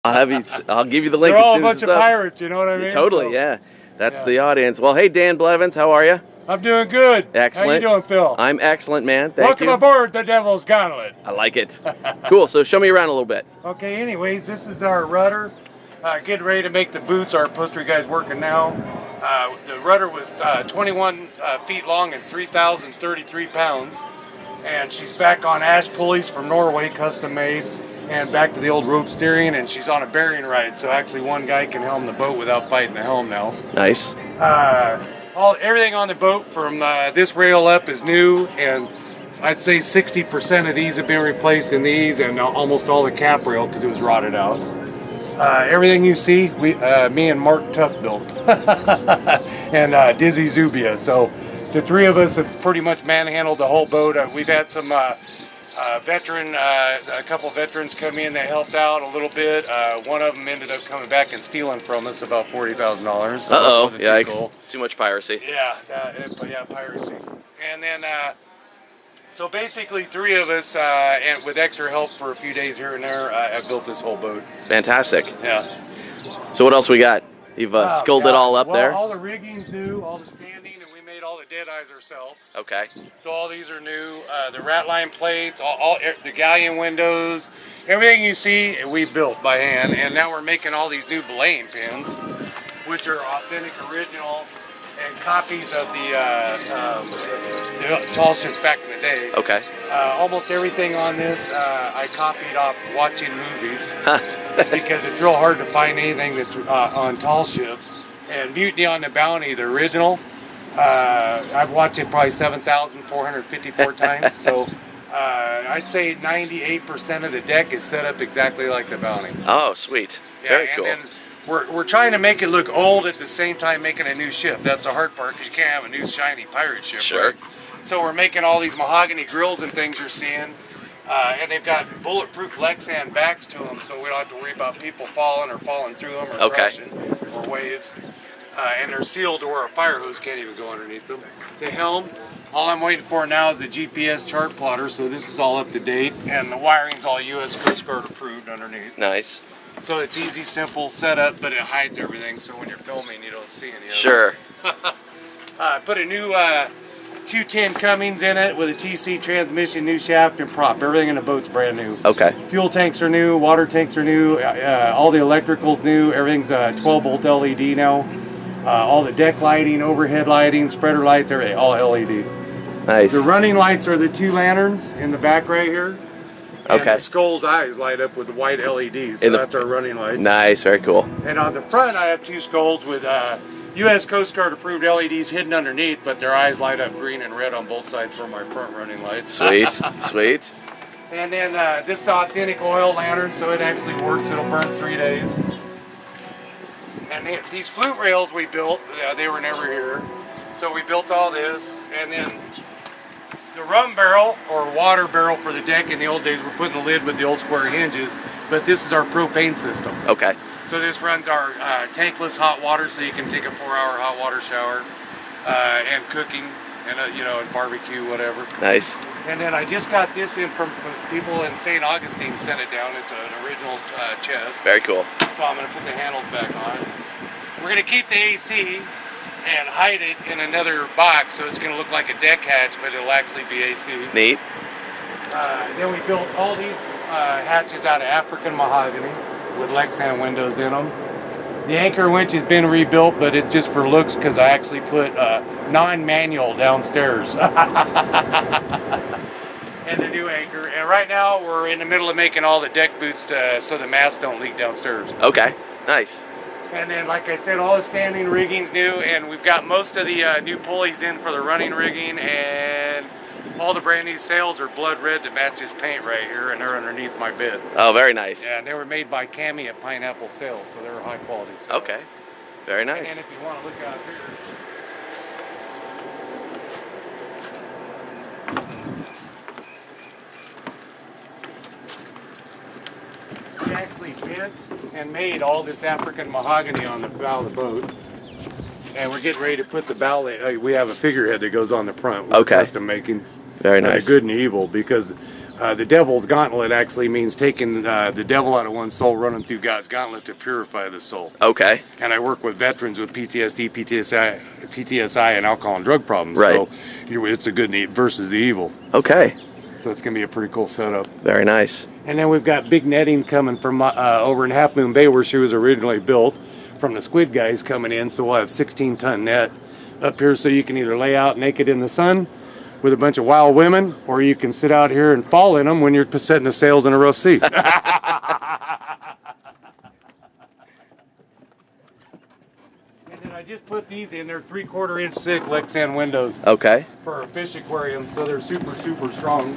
I'll give you the link. They're as all a soon as bunch it's of up. pirates, you know what I mean? Totally, So, yeah. That's yeah. the audience. Well, hey, Dan Blevins, how are you? I'm doing good. Excellent. How you doing, Phil? I'm excellent, man. Thank Welcome you. aboard the Devil's Gauntlet. I like it. Cool. So show me around a little bit. Okay, anyways, this is our rudder. Getting ready to make the boots. Our upholstery guy's working now. The rudder was 21 feet long and 3,033 pounds. And she's back on ash pulleys from Norway, custom made. And back to the old rope steering, and she's on a bearing ride. So actually one guy can helm the boat without fighting the helm now. Nice. Everything on the boat from this rail up is new, and I'd say 60% of these have been replaced in these, and almost all the cap rail because it was rotted out. Everything you see, me and Mark Tuff built, and Dizzy Zubia. So the three of us have pretty much manhandled the whole boat. We've had some a couple veterans come in that helped out a little bit. One of them ended up coming back and stealing from us about $40,000. So Uh-oh, yikes. cool. Too much piracy. Yeah, piracy. And then, so basically 3 of us, and with extra help for a few days here and there, have built this whole boat. Fantastic. Yeah. So what else we got? You've sculled it all up there? All the rigging's new, all the standing, and we made all the dead eyes ourselves. Okay. So all these are new. The rat line plates, the galleon windows, everything you see we built by hand. And now we're making all these new belaying pins, which are authentic, original, and copies of the tall ships back in the day. Okay. Almost everything on this I copied off watching movies because it's real hard to find anything that's on tall ships. And Mutiny on the Bounty, the original, I've watched it probably 7,454 times. So I'd say 98% of the deck is set up exactly like the Bounty. Oh, sweet. Yeah, Very cool. And then we're trying to make it look old at the same time making a new ship. That's the hard part because you can't have a new shiny pirate ship. Sure. Right? So we're making all these mahogany grills and things you're seeing. And they've got bulletproof Lexan backs to them, so we don't have to worry about people falling through them or crushing or waves. And they're sealed to where a fire hose can't even go underneath them. The helm, all I'm waiting for now is the GPS chart plotter, so this is all up to date. And the wiring's all U.S. Coast Guard approved underneath. Nice. So it's easy, simple setup, but it hides everything, so when you're filming, you don't see any of it. Sure. Put a new 210 Cummins in it with a TC transmission, new shaft and prop. Everything in the boat's brand new. Okay. Fuel tanks are new, water tanks are new, all the electrical's new. Everything's 12-volt LED now. All the deck lighting, overhead lighting, spreader lights, everything, all LED. Nice. The running lights are the 2 lanterns in the back right here. And Okay. the skull's eyes light up with the white LEDs, so that's our running lights. Nice, very cool. And on the front, I have 2 skulls with U.S. Coast Guard approved LEDs hidden underneath, but their eyes light up green and red on both sides for my front running lights. Sweet, sweet. And then this is authentic oil lantern, so it actually works. It'll burn 3 days. And these flute rails we built, they were never here. So we built all this, and then the rum barrel or water barrel for the deck in the old days, we're putting the lid with the old square hinges, but this is our propane system. Okay. So this runs our tankless hot water, so you can take a 4-hour hot water shower and cooking and and barbecue, whatever. Nice. And then I just got this in from people in St. Augustine, sent it down. It's an original chest. Very cool. So I'm going to put the handles back on. We're going to keep the AC and hide it in another box, so it's going to look like a deck hatch, but it'll actually be AC. Neat. Then we built all these hatches out of African mahogany with Lexan windows in them. The anchor winch has been rebuilt, but it's just for looks because I actually put non-manual downstairs. And the new anchor. And right now we're in the middle of making all the deck boots so the masts don't leak downstairs. Okay, nice. And then, like I said, all the standing rigging's new, and we've got most of the new pulleys in for the running rigging, and all the brand new sails are blood red to match this paint right here, and they're underneath my bed. Oh, very nice. Yeah, and they were made by Cami at Pineapple Sails, so they're high quality sails. Okay, very nice. And then if you want to look out here, we actually bent and made all this African mahogany on the bow of the boat. And we're getting ready to put the bow. We have a figurehead that goes on the front. We're Okay. custom making. Very nice. The good and evil, because the devil's gauntlet actually means taking the devil out of one's soul, running through God's gauntlet to purify the soul. Okay. And I work with veterans with PTSD, PTSI, and alcohol and drug problems. Right. So it's the good versus the evil. Okay. So it's going to be a pretty cool setup. Very nice. And then we've got big netting coming from over in Half Moon Bay where she was originally built from the squid guys coming in. So we'll have 16-ton net up here so you can either lay out naked in the sun with a bunch of wild women, or you can sit out here and fall in them when you're setting the sails in a rough sea. And then I just put these in. They're 3/4 inch thick Lexan windows. Okay. For a fish aquarium, so they're super, super strong.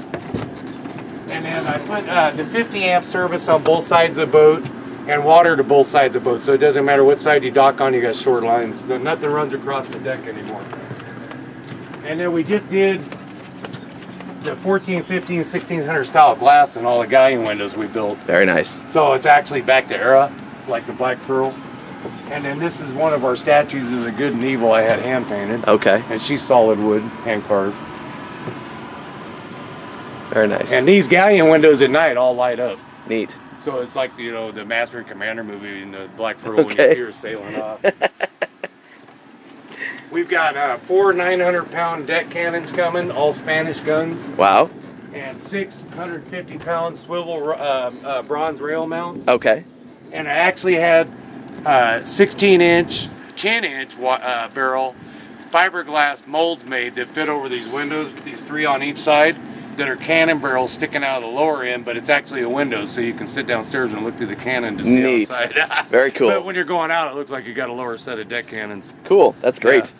And then I put the 50 amp service on both sides of the boat and water to both sides of the boat, so it doesn't matter what side you dock on, you got short lines. Nothing runs across the deck anymore. And then we just did the 14, 15, 1600 style glass in all the galleon windows we built. Very nice. So it's actually back to era, like the Black Pearl. And then this is one of our statues of the good and evil I had hand painted. Okay. And she's solid wood, hand carved. Very nice. And these galleon windows at night all light up. Neat. So it's like, the Master and Commander movie in the Black Pearl when you see her sailing off. We've got 4 900-pound deck cannons coming, all Spanish guns. Wow. And 650-pound swivel bronze rail mounts. Okay. And I actually had 16-inch, 10-inch barrel fiberglass molds made that fit over these windows, these 3 on each side, that are cannon barrels sticking out of the lower end, but it's actually a window, so you can sit downstairs and look through the cannon to see Neat. outside. Very cool. But when you're going out, it looks like you got a lower set of deck cannons. Cool. That's great. Yeah.